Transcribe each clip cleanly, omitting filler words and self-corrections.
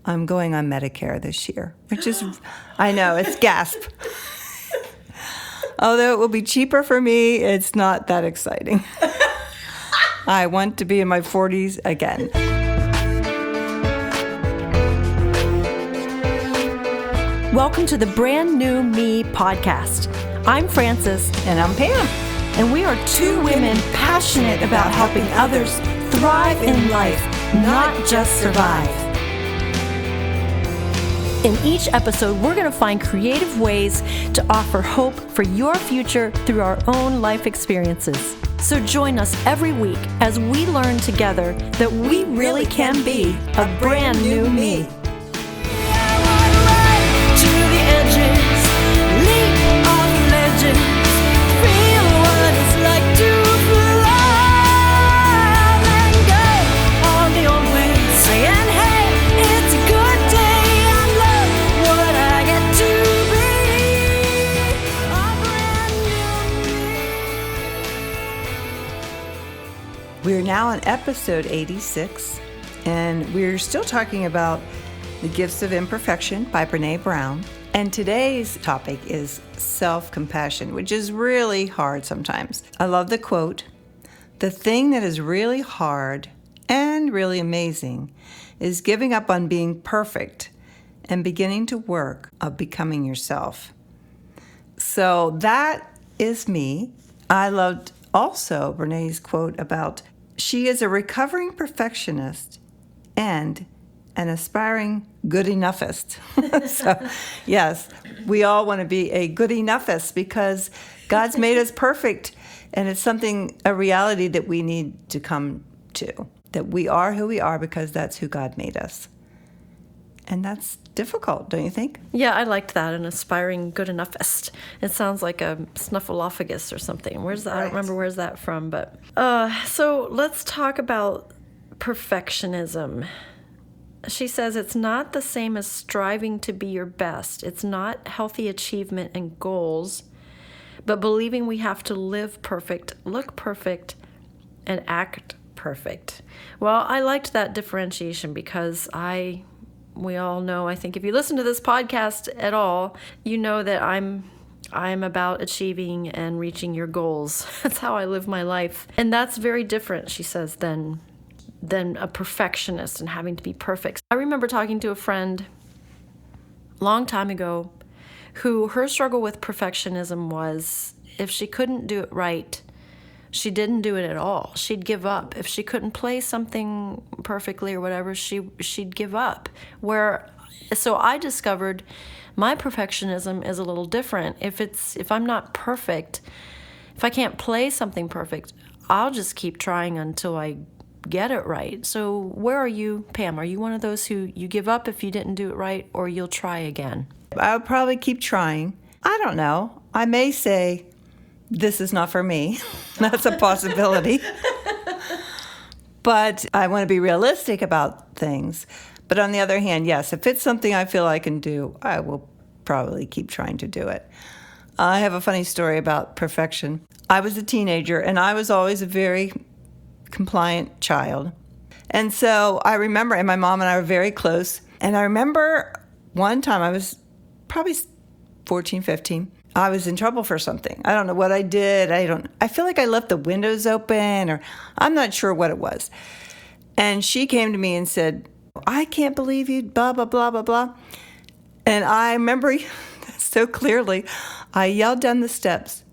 I'm going on Medicare this year, which is, I know, it's gasp. Although it will be cheaper for me, it's not that exciting. I want to be in my 40s again. Welcome to the Brand New Me podcast. I'm Frances. And I'm Pam. And we are two women passionate about helping others thrive in life, not just survive. In each episode, we're going to find creative ways to offer hope for your future through our own life experiences. So join us every week as we learn together that we really can be a brand new me. We're now on episode 86, and we're still talking about The Gifts of Imperfection by Brené Brown. And today's topic is self-compassion, which is really hard sometimes. I love the quote, "The thing that is really hard and really amazing is giving up on being perfect and beginning to work of becoming yourself." So that is me. I loved also Brené's quote about she is a recovering perfectionist and an aspiring good enoughiст. So, yes, we all want to be a good enoughiст because God's made us perfect, and it's a reality that we need to come to, that we are who we are because that's who God made us. And that's difficult, don't you think? Yeah, I liked that, an aspiring good enoughiст. It sounds like a snuffleupagus or something. Where's that? Right. I don't remember where's that from, but so let's talk about perfectionism. She says it's not the same as striving to be your best. It's not healthy achievement and goals, but believing we have to live perfect, look perfect, and act perfect. Well, I liked that differentiation because we all know, I think if you listen to this podcast at all, you know that I'm about achieving and reaching your goals. That's how I live my life. And that's very different, she says, than a perfectionist and having to be perfect. I remember talking to a friend a long time ago who her struggle with perfectionism was if she couldn't do it right, she didn't do it at all. She'd give up. If she couldn't play something perfectly or whatever, she'd give up. So I discovered my perfectionism is a little different. If I'm not perfect, if I can't play something perfect, I'll just keep trying until I get it right. So where are you, Pam? Are you one of those who you give up if you didn't do it right, or you'll try again? I'll probably keep trying. I don't know. I may say, this is not for me. That's a possibility. But I want to be realistic about things. But on the other hand, yes, if it's something I feel I can do, I will probably keep trying to do it. I have a funny story about perfection. I was a teenager, and I was always a very compliant child. And so I remember, and my mom and I were very close, and I remember one time I was probably 14, 15. I was in trouble for something. I don't know what I did. I feel like I left the windows open, or I'm not sure what it was. And she came to me and said, "I can't believe you, blah, blah, blah, blah, blah." And I remember so clearly, I yelled down the steps,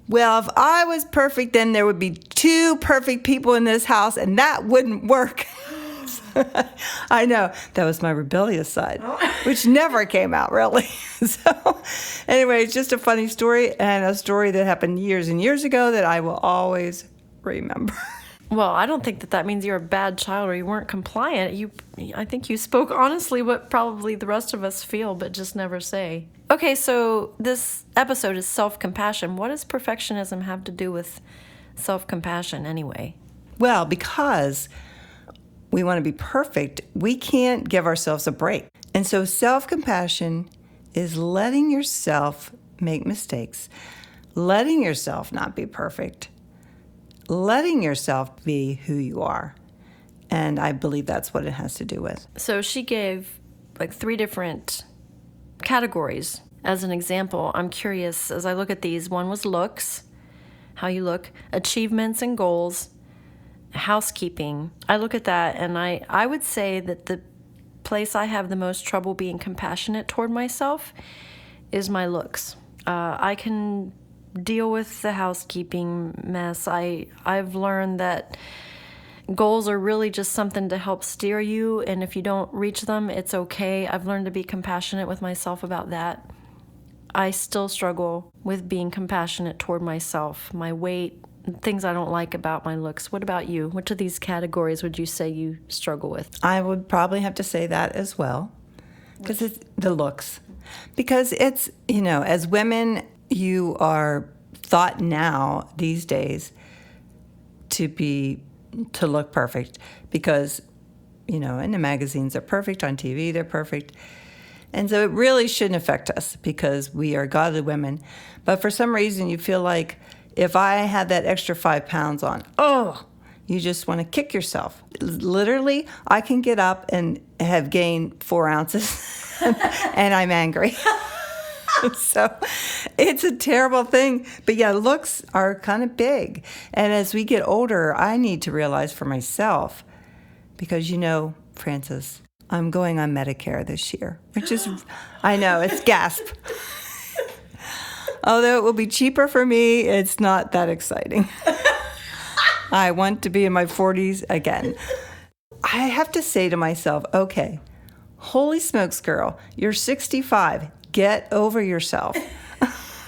"Well, if I was perfect, then there would be 2 perfect people in this house, and that wouldn't work." I know, that was my rebellious side, which never came out, really. So anyway, it's just a funny story, and a story that happened years and years ago that I will always remember. Well, I don't think that means you're a bad child or you weren't compliant. I think you spoke honestly what probably the rest of us feel, but just never say. Okay, so this episode is self-compassion. What does perfectionism have to do with self-compassion anyway? Well, because we want to be perfect, we can't give ourselves a break. And so self-compassion is letting yourself make mistakes, letting yourself not be perfect, letting yourself be who you are, And I believe that's what it has to do with. So she gave like 3 different categories. As an example, I'm curious, as I look at these, one was looks, how you look, achievements and goals, housekeeping. I look at that and I would say that the place I have the most trouble being compassionate toward myself is my looks. I can deal with the housekeeping mess. I've learned that goals are really just something to help steer you, and if you don't reach them, it's okay. I've learned to be compassionate with myself about that. I still struggle with being compassionate toward myself, my weight, things I don't like about my looks. What about you? Which of these categories would you say you struggle with? I would probably have to say that as well, because it's the looks. Because it's, as women, you are thought now these days to look perfect because, in the magazines they're perfect, on TV they're perfect. And so it really shouldn't affect us because we are godly women. But for some reason you feel like if I had that extra 5 pounds on, you just want to kick yourself. Literally, I can get up and have gained 4 ounces and I'm angry. So it's a terrible thing. But yeah, looks are kind of big. And as we get older, I need to realize for myself, because Frances, I'm going on Medicare this year, which is, I know, it's gasp. Although it will be cheaper for me, it's not that exciting. I want to be in my 40s again. I have to say to myself, okay, holy smokes, girl, you're 65. Get over yourself.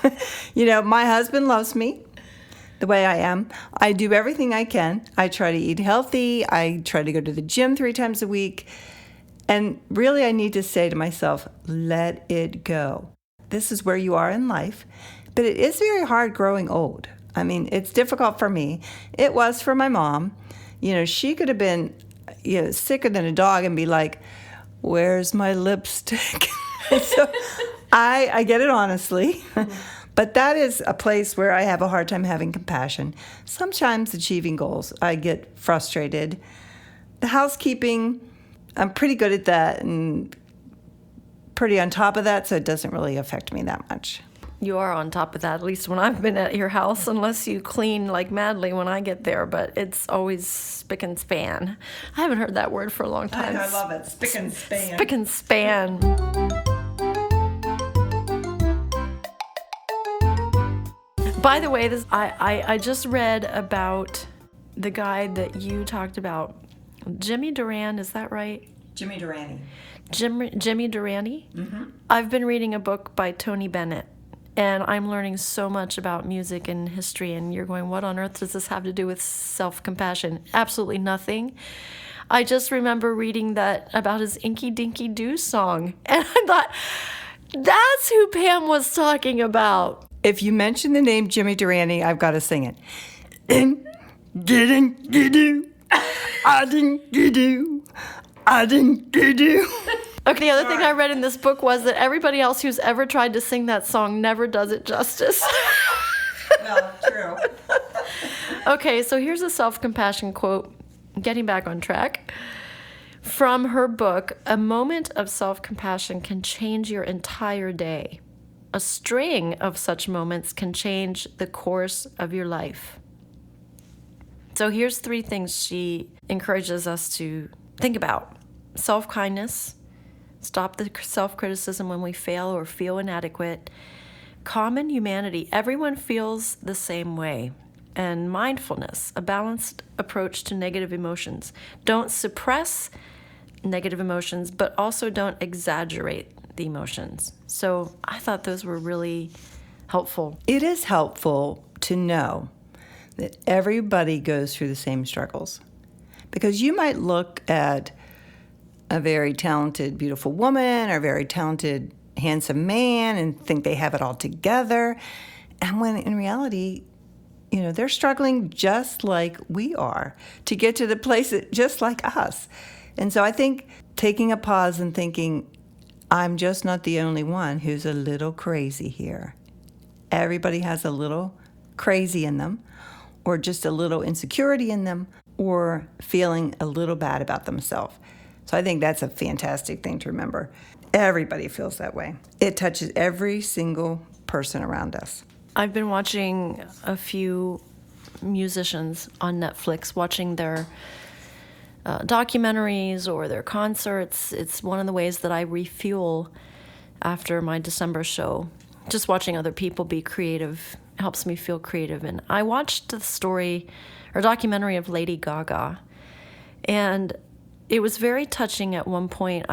My husband loves me the way I am. I do everything I can. I try to eat healthy. I try to go to the gym 3 times a week. And really, I need to say to myself, let it go. This is where you are in life. But it is very hard growing old. I mean, it's difficult for me. It was for my mom. She could have been sicker than a dog and be like, where's my lipstick? So I get it honestly, but that is a place where I have a hard time having compassion. Sometimes achieving goals, I get frustrated. The housekeeping, I'm pretty good at that and pretty on top of that, so it doesn't really affect me that much. You are on top of that, at least when I've been at your house, unless you clean like madly when I get there, but it's always spick and span. I haven't heard that word for a long time. I love it, spick and span. Spick and span. By the way, I just read about the guy that you talked about, Jimmy Durante, is that right? Jimmy Durante. Jimmy Durante? Mm-hmm. I've been reading a book by Tony Bennett, and I'm learning so much about music and history, and you're going, what on earth does this have to do with self-compassion? Absolutely nothing. I just remember reading that about his Inky Dinky Doo song, and I thought, that's who Pam was talking about. If you mention the name Jimmy Durante, I've got to sing it. Didn't you do? I didn't you do? I didn't you do? Okay, the other thing I read in this book was that everybody else who's ever tried to sing that song never does it justice. Well, true. Okay, so here's a self-compassion quote, getting back on track. From her book, a moment of self-compassion can change your entire day. A string of such moments can change the course of your life. So here's 3 things she encourages us to think about. Self-kindness. Stop the self-criticism when we fail or feel inadequate. Common humanity. Everyone feels the same way. And mindfulness, a balanced approach to negative emotions. Don't suppress negative emotions, but also don't exaggerate the emotions. So I thought those were really helpful. It is helpful to know that everybody goes through the same struggles. Because you might look at a very talented, beautiful woman or a very talented, handsome man and think they have it all together. And when in reality, they're struggling just like we are to get to the place just like us. And so I think taking a pause and thinking, I'm just not the only one who's a little crazy here. Everybody has a little crazy in them, or just a little insecurity in them, or feeling a little bad about themselves. So I think that's a fantastic thing to remember. Everybody feels that way. It touches every single person around us. I've been watching a few musicians on Netflix, watching their documentaries or their concerts. It's one of the ways that I refuel after my December show. Just watching other people be creative helps me feel creative. And I watched the story or documentary of Lady Gaga, and it was very touching at one point.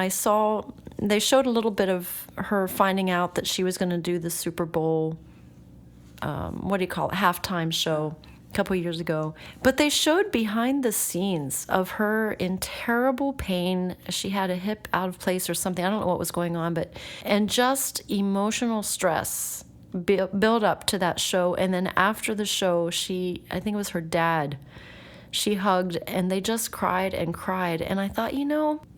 They showed a little bit of her finding out that she was going to do the Super Bowl, halftime show a couple years ago. But they showed behind the scenes of her in terrible pain. She had a hip out of place or something. I don't know what was going on, and just emotional stress build up to that show. And then after the show, I think it was her dad, she hugged, and they just cried and cried. And I thought,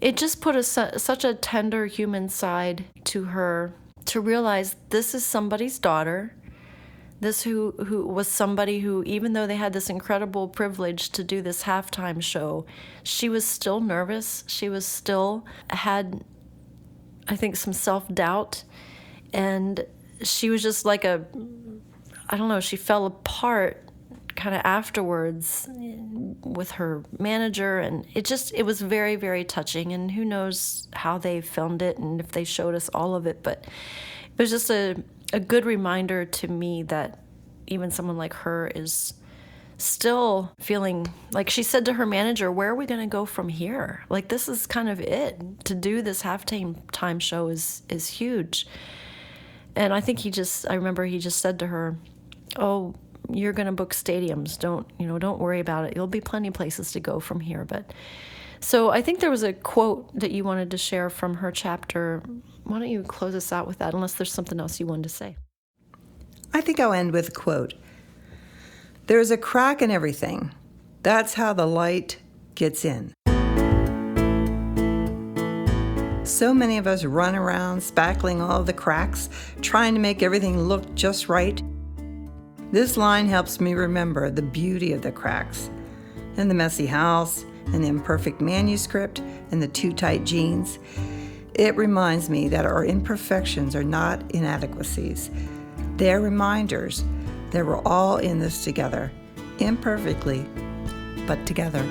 it just put such a tender human side to her, to realize this is somebody's daughter. This who was somebody who, even though they had this incredible privilege to do this halftime show, she was still nervous. She was still had, I think, some self-doubt. And she was just like she fell apart kind of afterwards with her manager. And it was very, very touching. And who knows how they filmed it and if they showed us all of it. But it was just a good reminder to me that even someone like her is still feeling like, she said to her manager, where are we going to go from here? Like, this is kind of it. To do this halftime show is huge. And I think I remember he just said to her, oh, you're going to book stadiums. Don't worry about it. There'll be plenty of places to go from here. So I think there was a quote that you wanted to share from her chapter. Why don't you close us out with that, unless there's something else you wanted to say? I think I'll end with a quote. There's a crack in everything. That's how the light gets in. So many of us run around spackling all the cracks, trying to make everything look just right. This line helps me remember the beauty of the cracks, and the messy house, and the imperfect manuscript, and the too tight jeans. It reminds me that our imperfections are not inadequacies. They're reminders that we're all in this together, imperfectly, but together.